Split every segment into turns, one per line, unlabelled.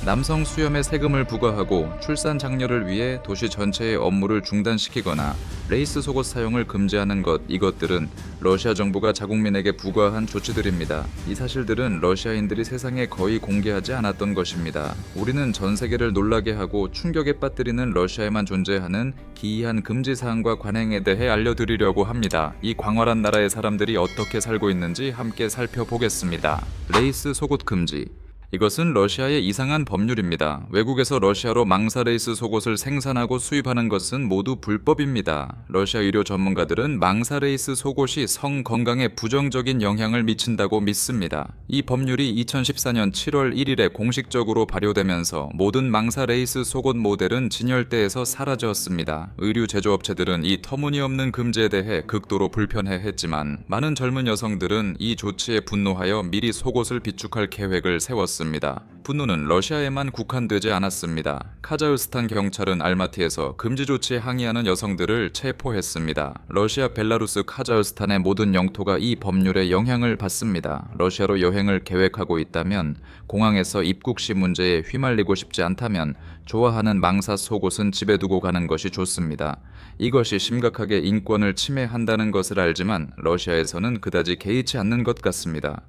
남성 수염에 세금을 부과하고 출산 장려를 위해 도시 전체의 업무를 중단시키거나 레이스 속옷 사용을 금지하는 이것들은 러시아 정부가 자국민에게 부과한 조치들입니다. 이 사실들은 러시아인들이 세상에 거의 공개하지 않았던 것입니다. 우리는 전 세계를 놀라게 하고 충격에 빠뜨리는 러시아에만 존재하는 기이한 금지 사항과 관행에 대해 알려드리려고 합니다. 이 광활한 나라의 사람들이 어떻게 살고 있는지 함께 살펴보겠습니다. 레이스 속옷 금지. 이것은 러시아의 이상한 법률입니다. 외국에서 러시아로 망사 레이스 속옷을 생산하고 수입하는 것은 모두 불법입니다. 러시아 의료 전문가들은 망사 레이스 속옷이 성 건강에 부정적인 영향을 미친다고 믿습니다. 이 법률이 2014년 7월 1일에 공식적으로 발효되면서 모든 망사 레이스 속옷 모델은 진열대에서 사라졌습니다. 의류 제조업체들은 이 터무니없는 금지에 대해 극도로 불편해했지만 많은 젊은 여성들은 이 조치에 분노하여 미리 속옷을 비축할 계획을 세웠습니다. 분노는 러시아에만 국한되지 않았습니다. 카자흐스탄 경찰은 알마티에서 금지 조치에 항의하는 여성들을 체포했습니다. 러시아, 벨라루스, 카자흐스탄의 모든 영토가 이 법률의 영향을 받습니다. 러시아로 여행을 계획하고 있다면, 공항에서 입국 시 문제에 휘말리고 싶지 않다면 좋아하는 망사 속옷은 집에 두고 가는 것이 좋습니다. 이것이 심각하게 인권을 침해한다는 것을 알지만 러시아에서는 그다지 개의치 않는 것 같습니다.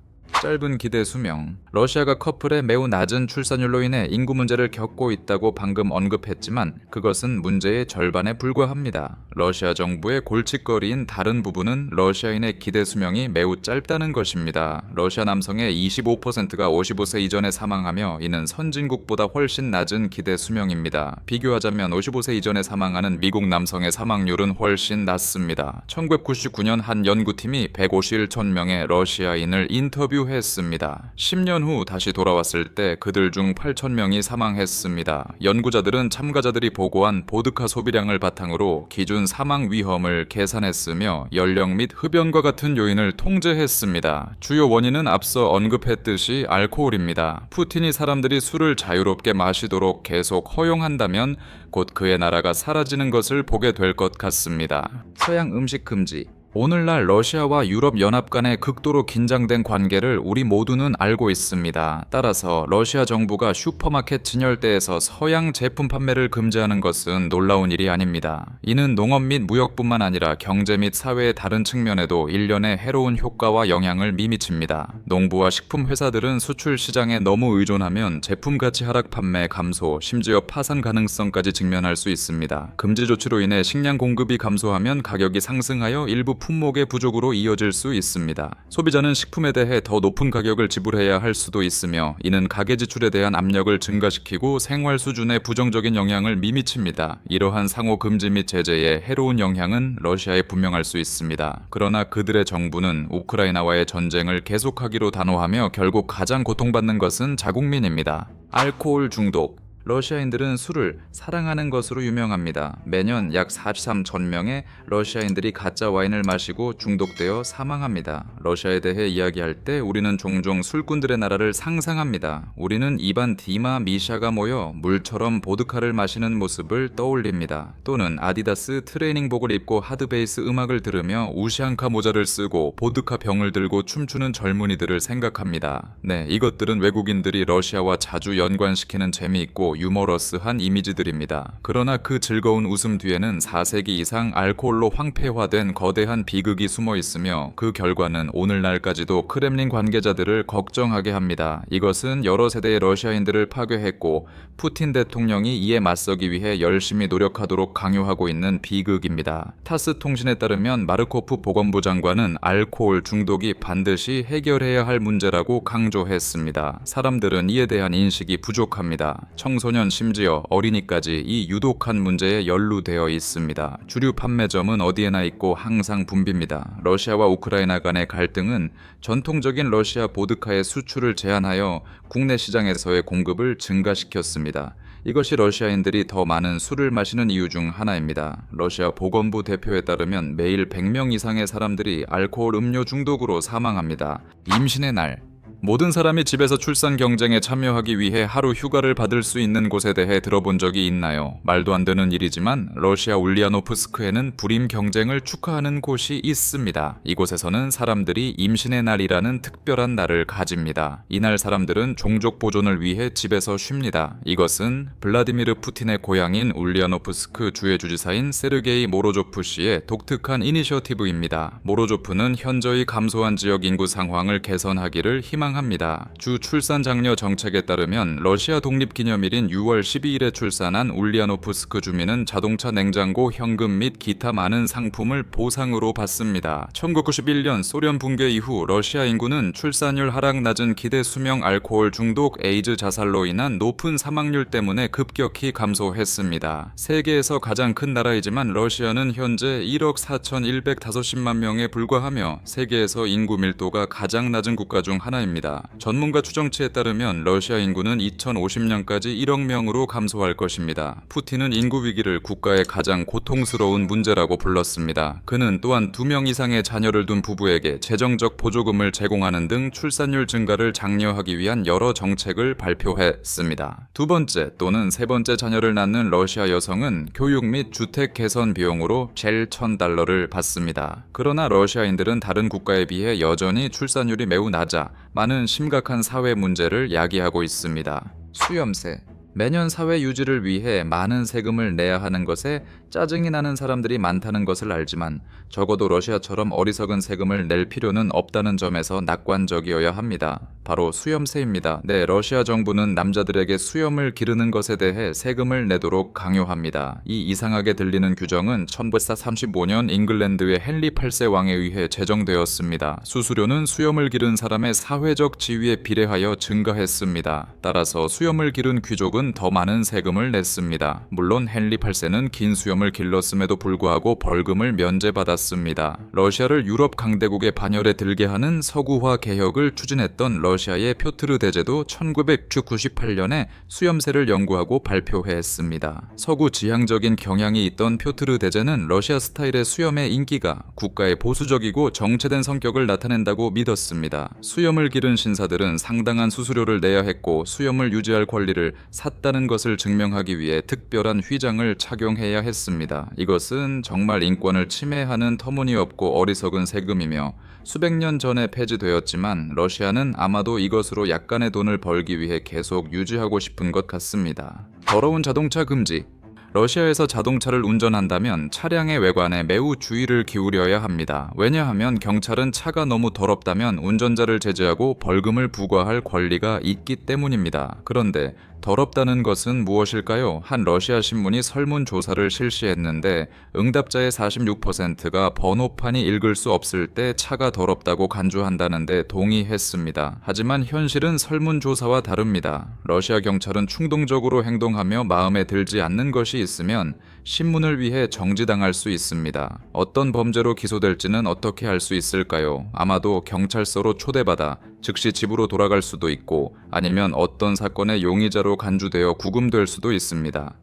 짧은 기대 수명. 러시아가 커플의 매우 낮은 출산율로 인해 인구 문제를 겪고 있다고 방금 언급했지만 그것은 문제의 절반에 불과합니다. 러시아 정부의 골칫거리인 다른 부분은 러시아인의 기대 수명이 매우 짧다는 것입니다. 러시아 남성의 25%가 55세 이전에 사망하며 이는 선진국보다 훨씬 낮은 기대 수명입니다. 비교하자면 55세 이전에 사망하는 미국 남성의 사망률은 훨씬 낮습니다. 1999년 한 연구팀이 151,000명의 러시아인을 인터뷰했습니다. 10년 후 다시 돌아왔을 때 그들 중 8,000명이 사망했습니다. 연구자들은 참가자들이 보고한 보드카 소비량을 바탕으로 기준 사망 위험을 계산했으며 연령 및 흡연과 같은 요인을 통제했습니다. 주요 원인은 앞서 언급했듯이 알코올입니다. 푸틴이 사람들이 술을 자유롭게 마시도록 계속 허용한다면 곧 그의 나라가 사라지는 것을 보게 될 것 같습니다. 서양 음식 금지. 오늘날 러시아와 유럽 연합 간의 극도로 긴장된 관계를 우리 모두는 알고 있습니다. 따라서 러시아 정부가 슈퍼마켓 진열대에서 서양 제품 판매를 금지하는 것은 놀라운 일이 아닙니다. 이는 농업 및 무역뿐만 아니라 경제 및 사회의 다른 측면에도 일련의 해로운 효과와 영향을 미미칩니다. 농부와 식품 회사들은 수출 시장에 너무 의존하면 제품 가치 하락, 판매 감소, 심지어 파산 가능성까지 직면할 수 있습니다. 금지 조치로 인해 식량 공급이 감소하면 가격이 상승하여 일부 품목의 부족으로 이어질 수 있습니다. 소비자는 식품에 대해 더 높은 가격을 지불해야 할 수도 있으며 이는 가계 지출에 대한 압력을 증가시키고 생활 수준에 부정적인 영향을 미미칩니다. 이러한 상호 금지 및 제재의 해로운 영향은 러시아에 분명할 수 있습니다. 그러나 그들의 정부는 우크라이나와의 전쟁을 계속하기로 단호하며 결국 가장 고통받는 것은 자국민입니다. 알코올 중독. 러시아인들은 술을 사랑하는 것으로 유명합니다. 매년 약 43,000명의 러시아인들이 가짜 와인을 마시고 중독되어 사망합니다. 러시아에 대해 이야기할 때 우리는 종종 술꾼들의 나라를 상상합니다. 우리는 이반 디마 미샤가 모여 물처럼 보드카를 마시는 모습을 떠올립니다. 또는 아디다스 트레이닝복을 입고 하드베이스 음악을 들으며 우시앙카 모자를 쓰고 보드카 병을 들고 춤추는 젊은이들을 생각합니다. 네, 이것들은 외국인들이 러시아와 자주 연관시키는 재미있고 유머러스한 이미지들입니다. 그러나 그 즐거운 웃음 뒤에는 4세기 이상 알코올로 황폐화된 거대한 비극이 숨어 있으며 그 결과는 오늘날까지도 크렘린 관계자들을 걱정하게 합니다. 이것은 여러 세대의 러시아인들을 파괴했고 푸틴 대통령이 이에 맞서기 위해 열심히 노력하도록 강요하고 있는 비극입니다. 타스 통신에 따르면 마르코프 보건부 장관은 알코올 중독이 반드시 해결해야 할 문제라고 강조했습니다. 사람들은 이에 대한 인식이 부족합니다. 청소년 심지어 어린이까지 이 유독한 문제에 연루되어 있습니다. 주류 판매점은 어디에나 있고 항상 붐빕니다. 러시아와 우크라이나 간의 갈등은 전통적인 러시아 보드카의 수출을 제한하여 국내 시장에서의 공급을 증가시켰습니다. 이것이 러시아인들이 더 많은 술을 마시는 이유 중 하나입니다. 러시아 보건부 대표에 따르면 매일 100명 이상의 사람들이 알코올 음료 중독으로 사망합니다. 임신의 날. 모든 사람이 집에서 출산 경쟁에 참여하기 위해 하루 휴가를 받을 수 있는 곳에 대해 들어본 적이 있나요? 말도 안 되는 일이지만 러시아 울리아노프스크에는 불임 경쟁을 축하하는 곳이 있습니다. 이곳에서는 사람들이 임신의 날이라는 특별한 날을 가집니다. 이날 사람들은 종족 보존을 위해 집에서 쉽니다. 이것은 블라디미르 푸틴의 고향인 울리아노프스크 주의 주지사인 세르게이 모로조프 씨의 독특한 이니셔티브입니다. 모로조프는 현저히 감소한 지역 인구 상황을 개선하기를 희망합니다. 주 출산 장려 정책에 따르면 러시아 독립기념일인 6월 12일에 출산한 울리아노프스크 주민은 자동차 냉장고, 현금 및 기타 많은 상품을 보상으로 받습니다. 1991년 소련 붕괴 이후 러시아 인구는 출산율 하락, 낮은 기대 수명, 알코올 중독, 에이즈 자살로 인한 높은 사망률 때문에 급격히 감소했습니다. 세계에서 가장 큰 나라이지만 러시아는 현재 1억 4,150만 명에 불과하며 세계에서 인구 밀도가 가장 낮은 국가 중 하나입니다. 전문가 추정치에 따르면 러시아 인구는 2050년까지 1억 명으로 감소할 것입니다. 푸틴은 인구 위기를 국가의 가장 고통스러운 문제라고 불렀습니다. 그는 또한 2명 이상의 자녀를 둔 부부에게 재정적 보조금을 제공하는 등 출산율 증가를 장려하기 위한 여러 정책을 발표했습니다. 두 번째 또는 세 번째 자녀를 낳는 러시아 여성은 교육 및 주택 개선 비용으로 젤 $1,000를 받습니다. 그러나 러시아인들은 다른 국가에 비해 여전히 출산율이 매우 낮아 많은 심각한 사회 문제를 야기하고 있습니다. 수염세. 매년 사회 유지를 위해 많은 세금을 내야 하는 것에 짜증이 나는 사람들이 많다는 것을 알지만 적어도 러시아처럼 어리석은 세금을 낼 필요는 없다는 점에서 낙관적이어야 합니다. 바로 수염세입니다. 네, 러시아 정부는 남자들에게 수염을 기르는 것에 대해 세금을 내도록 강요합니다. 이 이상하게 들리는 규정은 1935년 잉글랜드의 헨리 8세 왕에 의해 제정되었습니다. 수수료는 수염을 기른 사람의 사회적 지위에 비례하여 증가했습니다. 따라서 수염을 기른 귀족은 더 많은 세금을 냈습니다. 물론 헨리 8세는 긴 수염을 길렀음에도 불구하고 벌금을 면제받았습니다. 러시아를 유럽 강대국의 반열에 들게 하는 서구화 개혁을 추진했던 러시아의 표트르 대제도 1998년에 수염세를 연구하고 발표했습니다. 서구 지향적인 경향이 있던 표트르 대제는 러시아 스타일의 수염의 인기가 국가의 보수적이고 정체된 성격을 나타낸다고 믿었습니다. 수염을 기른 신사들은 상당한 수수료를 내야 했고 수염을 유지할 권리를 샀다는 것을 증명하기 위해 특별한 휘장을 착용해야 했습니다. 이것은 정말 인권을 침해하는 터무니없고 어리석은 세금이며 수백 년 전에 폐지되었지만 러시아는 아마도 이것으로 약간의 돈을 벌기 위해 계속 유지하고 싶은 것 같습니다. 더러운 자동차 금지. 러시아에서 자동차를 운전한다면 차량의 외관에 매우 주의를 기울여야 합니다. 왜냐하면 경찰은 차가 너무 더럽다면 운전자를 제지하고 벌금을 부과할 권리가 있기 때문입니다. 그런데 더럽다는 것은 무엇일까요? 한 러시아 신문이 설문조사를 실시했는데 응답자의 46%가 번호판이 읽을 수 없을 때 차가 더럽다고 간주한다는데 동의했습니다. 하지만 현실은 설문조사와 다릅니다. 러시아 경찰은 충동적으로 행동하며 마음에 들지 않는 것이 있으면 신문을 위해 정지당할 수 있습니다. 어떤 범죄로 기소될지는 어떻게 알 수 있을까요? 아마도 경찰서로 초대받아 즉시 집으로 돌아갈 수도 있고 아니면 어떤 사건의 용의자로 간주되어 구금될 수도 있습니다.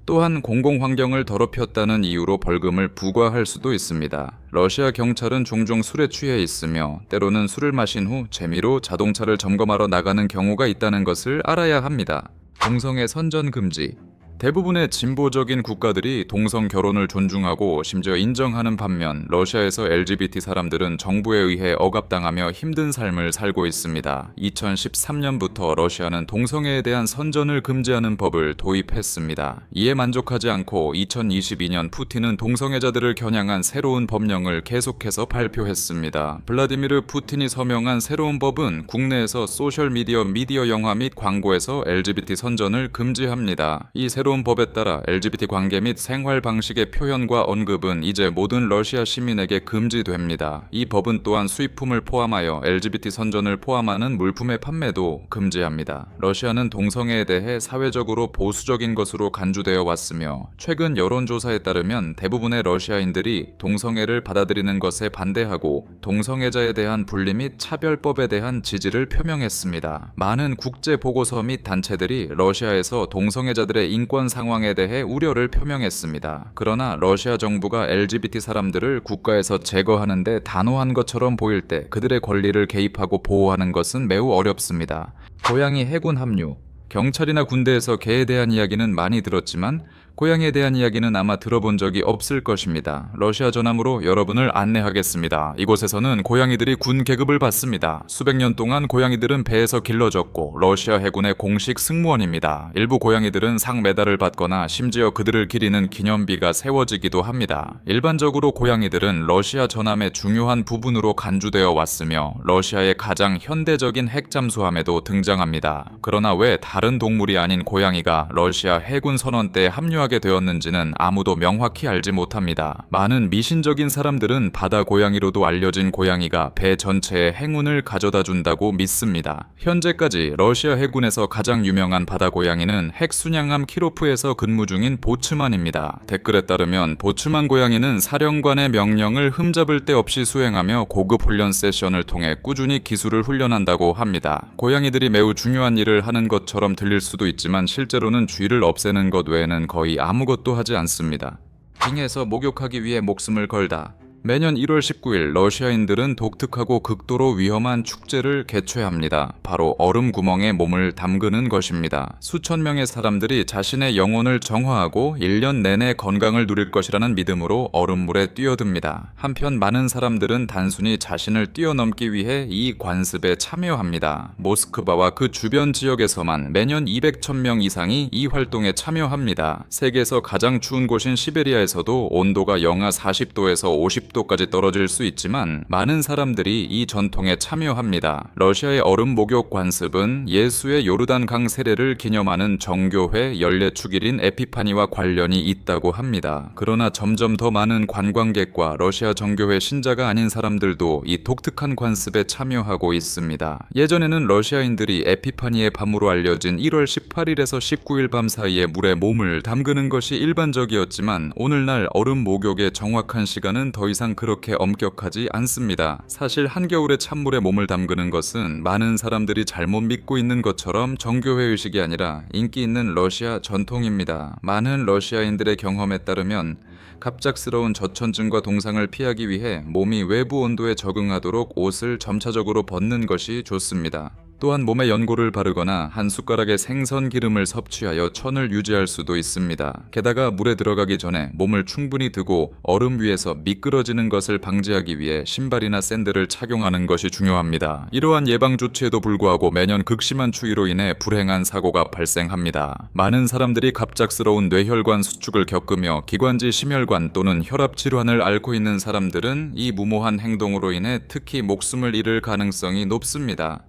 또한 공공환경을 더럽혔다는 이유로 벌금을 부과할 수도 있습니다. 러시아 경찰은 종종 술에 취해 있으며 때로는 술을 마신 후 재미로 자동차를 점검하러 나가는 경우가 있다는 것을 알아야 합니다. 동성애 선전 금지. 대부분의 진보적인 국가들이 동성 결혼을 존중하고 심지어 인정하는 반면 러시아에서 LGBT 사람들은 정부에 의해 억압당하며 힘든 삶을 살고 있습니다. 2013년부터 러시아는 동성애에 대한 선전을 금지하는 법을 도입했습니다. 이에 만족하지 않고 2022년 푸틴은 동성애자들을 겨냥한 새로운 법령을 계속해서 발표했습니다. 블라디미르 푸틴이 서명한 새로운 법은 국내에서 소셜미디어, 미디어 영화 및 광고에서 LGBT 선전을 금지합니다. 이 새로운 법에 따라 LGBT 관계 및 생활 방식의 표현과 언급은 이제 모든 러시아 시민에게 금지됩니다. 이 법은 또한 수입품을 포함하여 LGBT 선전을 포함하는 물품의 판매도 금지합니다. 러시아는 동성애에 대해 사회적으로 보수적인 것으로 간주되어 왔으며 최근 여론조사에 따르면 대부분의 러시아인들이 동성애를 받아들이는 것에 반대하고 동성애자에 대한 분리 및 차별법에 대한 지지를 표명했습니다. 많은 국제 보고서 및 단체들이 러시아에서 동성애자들의 인권 사건 상황에 대해 우려를 표명했습니다. 그러나 러시아 정부가 LGBT 사람들을 국가에서 제거하는데 단호한 것처럼 보일 때 그들의 권리를 개입하고 보호하는 것은 매우 어렵습니다. 고양이 해군 합류. 경찰이나 군대에서 개에 대한 이야기는 많이 들었지만 고양이에 대한 이야기는 아마 들어본 적이 없을 것입니다. 러시아 전함으로 여러분을 안내하겠습니다. 이곳에서는 고양이들이 군 계급을 받습니다. 수백 년 동안 고양이들은 배에서 길러졌고 러시아 해군의 공식 승무원입니다. 일부 고양이들은 상 메달을 받거나 심지어 그들을 기리는 기념비가 세워지기도 합니다. 일반적으로 고양이들은 러시아 전함의 중요한 부분으로 간주되어 왔으며 러시아의 가장 현대적인 핵 잠수함에도 등장합니다. 그러나 왜 다른 동물이 아닌 고양이가 러시아 해군 선원대에 합류하게 되었는지는 아무도 명확히 알지 못합니다. 많은 미신적인 사람들은 바다 고양이로도 알려진 고양이가 배 전체에 행운을 가져다 준다고 믿습니다. 현재까지 러시아 해군에서 가장 유명한 바다 고양이는 핵순양함 키로프에서 근무 중인 보츠만입니다. 댓글에 따르면 보츠만 고양이는 사령관의 명령을 흠잡을 데 없이 수행하며 고급 훈련 세션을 통해 꾸준히 기술을 훈련한다고 합니다. 고양이들이 매우 중요한 일을 하는 것처럼 들릴 수도 있지만 실제로는 쥐를 없애는 것 외에는 거의 아무것도 하지 않습니다. 빙에서 목욕하기 위해 목숨을 걸다. 매년 1월 19일 러시아인들은 독특하고 극도로 위험한 축제를 개최합니다. 바로 얼음 구멍에 몸을 담그는 것입니다. 수천 명의 사람들이 자신의 영혼을 정화하고 1년 내내 건강을 누릴 것이라는 믿음으로 얼음물에 뛰어듭니다. 한편 많은 사람들은 단순히 자신을 뛰어넘기 위해 이 관습에 참여합니다. 모스크바와 그 주변 지역에서만 매년 200,000명 이상이 이 활동에 참여합니다. 세계에서 가장 추운 곳인 시베리아에서도 온도가 영하 40도에서 50도까지 떨어질 수 있지만 많은 사람들이 이 전통에 참여합니다. 러시아의 얼음 목욕 관습은 예수의 요르단강 세례를 기념하는 정교회 연례축일인 에피파니와 관련이 있다고 합니다. 그러나 점점 더 많은 관광객과 러시아 정교회 신자가 아닌 사람들도 이 독특한 관습에 참여하고 있습니다. 예전에는 러시아인들이 에피파니의 밤으로 알려진 1월 18일에서 19일 밤 사이에 물에 몸을 담그는 것이 일반적이었지만 오늘날 얼음 목욕의 정확한 시간은 더 이상 그렇게 엄격하지 않습니다. 사실 한겨울에 찬물에 몸을 담그는 것은 많은 사람들이 잘못 믿고 있는 것처럼 정교회 의식이 아니라 인기 있는 러시아 전통입니다. 많은 러시아인들의 경험에 따르면 갑작스러운 저천증과 동상을 피하기 위해 몸이 외부 온도에 적응하도록 옷을 점차적으로 벗는 것이 좋습니다. 또한 몸에 연고를 바르거나 한 숟가락의 생선 기름을 섭취하여 천을 유지할 수도 있습니다. 게다가 물에 들어가기 전에 몸을 충분히 드고 얼음 위에서 미끄러지는 것을 방지하기 위해 신발이나 샌들을 착용하는 것이 중요합니다. 이러한 예방 조치에도 불구하고 매년 극심한 추위로 인해 불행한 사고가 발생합니다. 많은 사람들이 갑작스러운 뇌혈관 수축을 겪으며 기관지 심혈관 또는 혈압 질환을 앓고 있는 사람들은 이 무모한 행동으로 인해 특히 목숨을 잃을 가능성이 높습니다.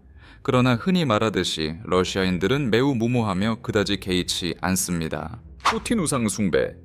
그러나 흔히 말하듯이 러시아인들은 매우 무모하며 그다지 개의치 않습니다. 푸틴 우상 숭배.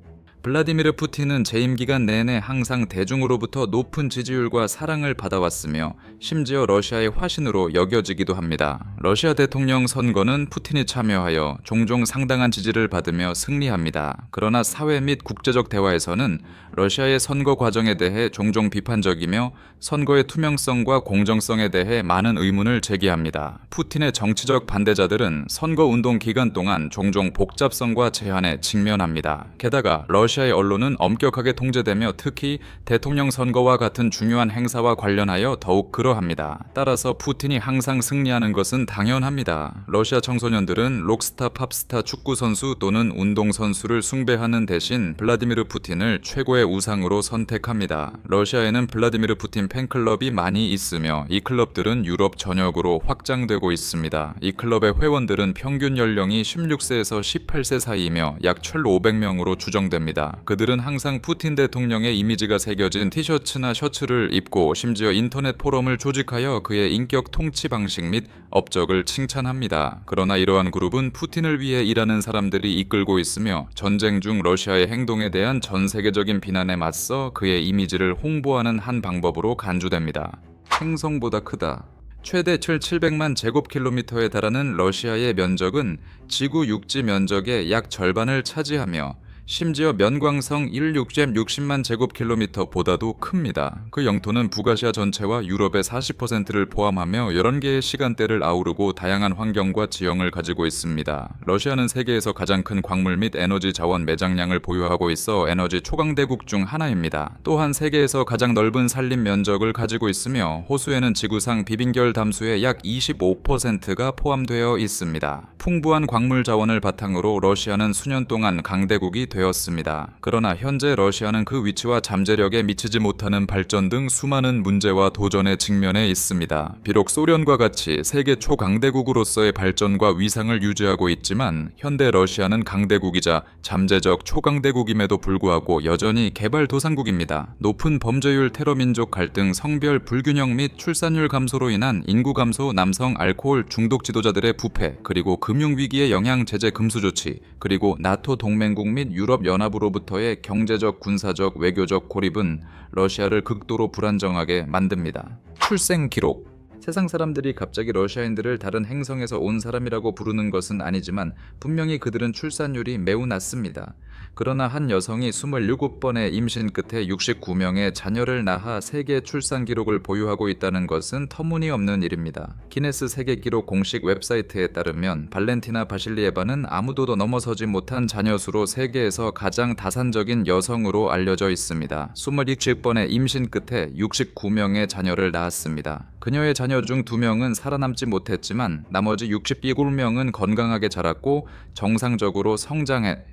블라디미르 푸틴은 재임 기간 내내 항상 대중으로부터 높은 지지율과 사랑을 받아왔으며 심지어 러시아의 화신으로 여겨지기도 합니다. 러시아 대통령 선거는 푸틴이 참여하여 종종 상당한 지지를 받으며 승리합니다. 그러나 사회 및 국제적 대화에서는 러시아의 선거 과정에 대해 종종 비판적이며 선거의 투명성과 공정성에 대해 많은 의문을 제기합니다. 푸틴의 정치적 반대자들은 선거 운동 기간 동안 종종 복잡성과 제한에 직면합니다. 게다가 러시아의 언론은 엄격하게 통제되며 특히 대통령 선거와 같은 중요한 행사와 관련하여 더욱 그러합니다. 따라서 푸틴이 항상 승리하는 것은 당연합니다. 러시아 청소년들은 록스타, 팝스타, 축구선수 또는 운동선수를 숭배하는 대신 블라디미르 푸틴을 최고의 우상으로 선택합니다. 러시아에는 블라디미르 푸틴 팬클럽이 많이 있으며 이 클럽들은 유럽 전역으로 확장되고 있습니다. 이 클럽의 회원들은 평균 연령이 16세에서 18세 사이이며 약 1,500명으로 추정됩니다. 그들은 항상 푸틴 대통령의 이미지가 새겨진 티셔츠나 셔츠를 입고 심지어 인터넷 포럼을 조직하여 그의 인격 통치 방식 및 업적을 칭찬합니다. 그러나 이러한 그룹은 푸틴을 위해 일하는 사람들이 이끌고 있으며 전쟁 중 러시아의 행동에 대한 전 세계적인 비난에 맞서 그의 이미지를 홍보하는 한 방법으로 간주됩니다. 행성보다 크다. 최대 700만 제곱킬로미터에 달하는 러시아의 면적은 지구 육지 면적의 약 절반을 차지하며 심지어 면광성 1660만 제곱킬로미터보다도 큽니다. 그 영토는 북아시아 전체와 유럽의 40%를 포함하며 11개의 시간대를 아우르고 다양한 환경과 지형을 가지고 있습니다. 러시아는 세계에서 가장 큰 광물 및 에너지 자원 매장량을 보유하고 있어 에너지 초강대국 중 하나입니다. 또한 세계에서 가장 넓은 산림 면적을 가지고 있으며 호수에는 지구상 비빙결 담수의 약 25%가 포함되어 있습니다. 풍부한 광물 자원을 바탕으로 러시아는 수년 동안 강대국이 되었습니다. 그러나 현재 러시아는 그 위치와 잠재력에 미치지 못하는 발전 등 수많은 문제와 도전에 직면해 있습니다. 비록 소련과 같이 세계 초강대국으로서의 발전과 위상을 유지하고 있지만 현대 러시아는 강대국이자 잠재적 초강대국임에도 불구하고 여전히 개발도상국입니다. 높은 범죄율, 테러민족 갈등, 성별 불균형 및 출산율 감소로 인한 인구 감소, 남성 알코올 중독 지도자들의 부패, 그리고 금융위기의 영향 제재 금수 조치, 그리고 나토 동맹국 및 유럽연합으로부터의 경제적, 군사적, 외교적 고립은 러시아를 극도로 불안정하게 만듭니다. 출생 기록. 세상 사람들이 갑자기 러시아인들을 다른 행성에서 온 사람이라고 부르는 것은 아니지만 분명히 그들은 출산율이 매우 낮습니다. 그러나 한 여성이 27번의 임신 끝에 69명의 자녀를 낳아 세계 출산 기록을 보유하고 있다는 것은 터무니없는 일입니다. 기네스 세계 기록 공식 웹사이트에 따르면 발렌티나 바실리에바는 아무도 더 넘어서지 못한 자녀 수로 세계에서 가장 다산적인 여성으로 알려져 있습니다. 27번의 임신 끝에 69명의 자녀를 낳았습니다. 그녀의 자녀 중 2명은 살아남지 못했지만 나머지 67명은 건강하게 자랐고 정상적으로 성장했습니다.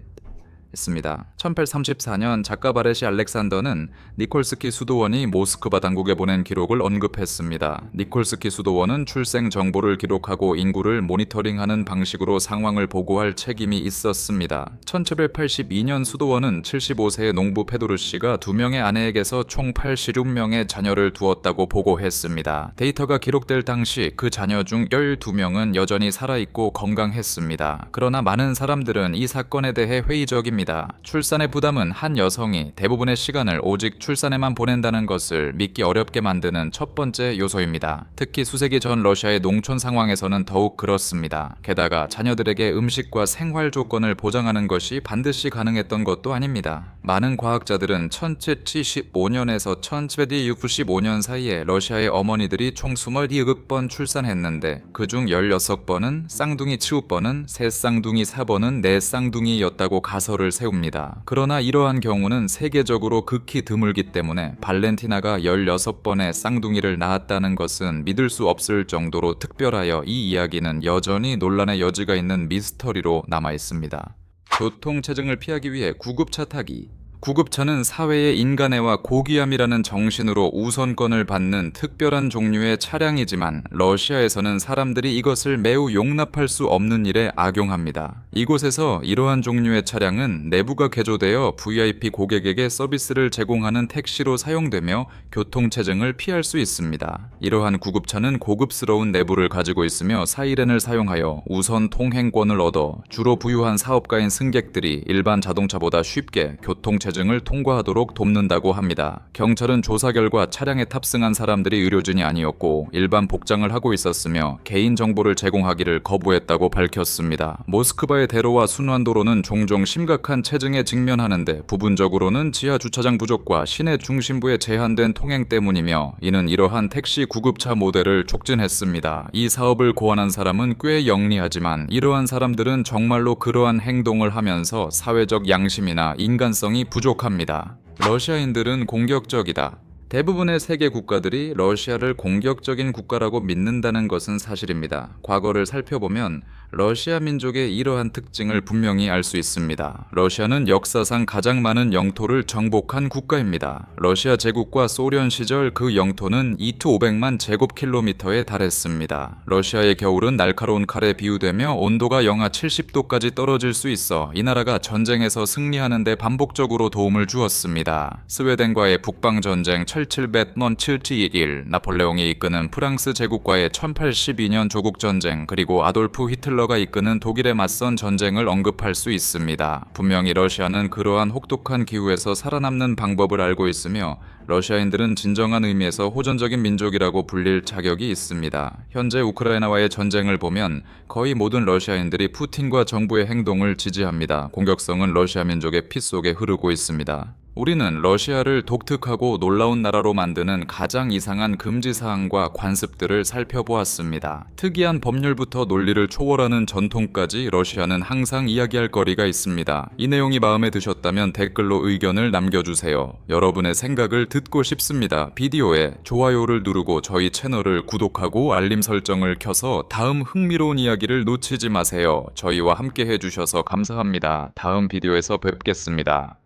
1834년 작가 바레시 알렉산더는 니콜스키 수도원이 모스크바 당국에 보낸 기록을 언급했습니다. 니콜스키 수도원은 출생 정보를 기록하고 인구를 모니터링하는 방식으로 상황을 보고할 책임이 있었습니다. 1782년 수도원은 75세의 농부 페도르 씨가 2명의 아내에게서 총 86명의 자녀를 두었다고 보고했습니다. 데이터가 기록될 당시 그 자녀 중 12명은 여전히 살아있고 건강했습니다. 그러나 많은 사람들은 이 사건에 대해 회의적입니다. 출산의 부담은 한 여성이 대부분의 시간을 오직 출산에만 보낸다는 것을 믿기 어렵게 만드는 첫 번째 요소입니다. 특히 수세기 전 러시아의 농촌 상황에서는 더욱 그렇습니다. 게다가 자녀들에게 음식과 생활 조건을 보장하는 것이 반드시 가능했던 것도 아닙니다. 많은 과학자들은 1775년에서 1765년 사이에 러시아의 어머니들이 총 22번 출산했는데 그중 16번은 쌍둥이 치우번은 셋쌍둥이 사번은 넷쌍둥이였다고 가설을 세웁니다. 그러나 이러한 경우는 세계적으로 극히 드물기 때문에 발렌티나가 16번의 쌍둥이를 낳았다는 것은 믿을 수 없을 정도로 특별하여 이 이야기는 여전히 논란의 여지가 있는 미스터리로 남아 있습니다. 교통체증을 피하기 위해 구급차 타기. 구급차는 사회의 인간애와 고귀함이라는 정신으로 우선권을 받는 특별한 종류의 차량이지만 러시아에서는 사람들이 이것을 매우 용납할 수 없는 일에 악용합니다. 이곳에서 이러한 종류의 차량은 내부가 개조되어 VIP 고객에게 서비스를 제공하는 택시로 사용되며 교통체증을 피할 수 있습니다. 이러한 구급차는 고급스러운 내부를 가지고 있으며 사이렌을 사용하여 우선 통행권을 얻어 주로 부유한 사업가인 승객들이 일반 자동차보다 쉽게 교통체증을 통과하도록 돕는다고 합니다. 경찰은 조사 결과 차량에 탑승한 사람들이 의료진이 아니었고 일반 복장을 하고 있었으며 개인정보를 제공하기를 거부했다고 밝혔습니다. 모스크바의 대로와 순환도로는 종종 심각한 체증에 직면하는데 부분적으로는 지하 주차장 부족과 시내 중심부의 제한된 통행 때문이며 이는 이러한 택시 구급차 모델을 촉진했습니다. 이 사업을 고안한 사람은 꽤 영리하지만 이러한 사람들은 정말로 그러한 행동을 하면서 사회적 양심이나 인간성이 부족합니다. 러시아인들은 공격적이다. 대부분의 세계 국가들이 러시아를 공격적인 국가라고 믿는다는 것은 사실입니다. 과거를 살펴보면 러시아 민족의 이러한 특징을 분명히 알 수 있습니다. 러시아는 역사상 가장 많은 영토를 정복한 국가입니다. 러시아 제국과 소련 시절 그 영토는 2,500만 제곱킬로미터에 달했습니다. 러시아의 겨울은 날카로운 칼에 비유되며 온도가 영하 70도까지 떨어질 수 있어 이 나라가 전쟁에서 승리하는 데 반복적으로 도움을 주었습니다. 스웨덴과의 북방전쟁 1771, 나폴레옹이 이끄는 프랑스 제국과의 1082년 조국전쟁, 그리고 아돌프 히틀러 히틀러가 이끄는 독일에 맞선 전쟁을 언급할 수 있습니다. 분명히 러시아는 그러한 혹독한 기후에서 살아남는 방법을 알고 있으며 러시아인들은 진정한 의미에서 호전적인 민족이라고 불릴 자격이 있습니다. 현재 우크라이나와의 전쟁을 보면 거의 모든 러시아인들이 푸틴과 정부의 행동을 지지합니다. 공격성은 러시아 민족의 피 속에 흐르고 있습니다. 우리는 러시아를 독특하고 놀라운 나라로 만드는 가장 이상한 금지사항과 관습들을 살펴보았습니다. 특이한 법률부터 논리를 초월하는 전통까지 러시아는 항상 이야기할 거리가 있습니다. 이 내용이 마음에 드셨다면 댓글로 의견을 남겨주세요. 여러분의 생각을 듣고 싶습니다. 비디오에 좋아요를 누르고 저희 채널을 구독하고 알림 설정을 켜서 다음 흥미로운 이야기를 놓치지 마세요. 저희와 함께 해주셔서 감사합니다. 다음 비디오에서 뵙겠습니다.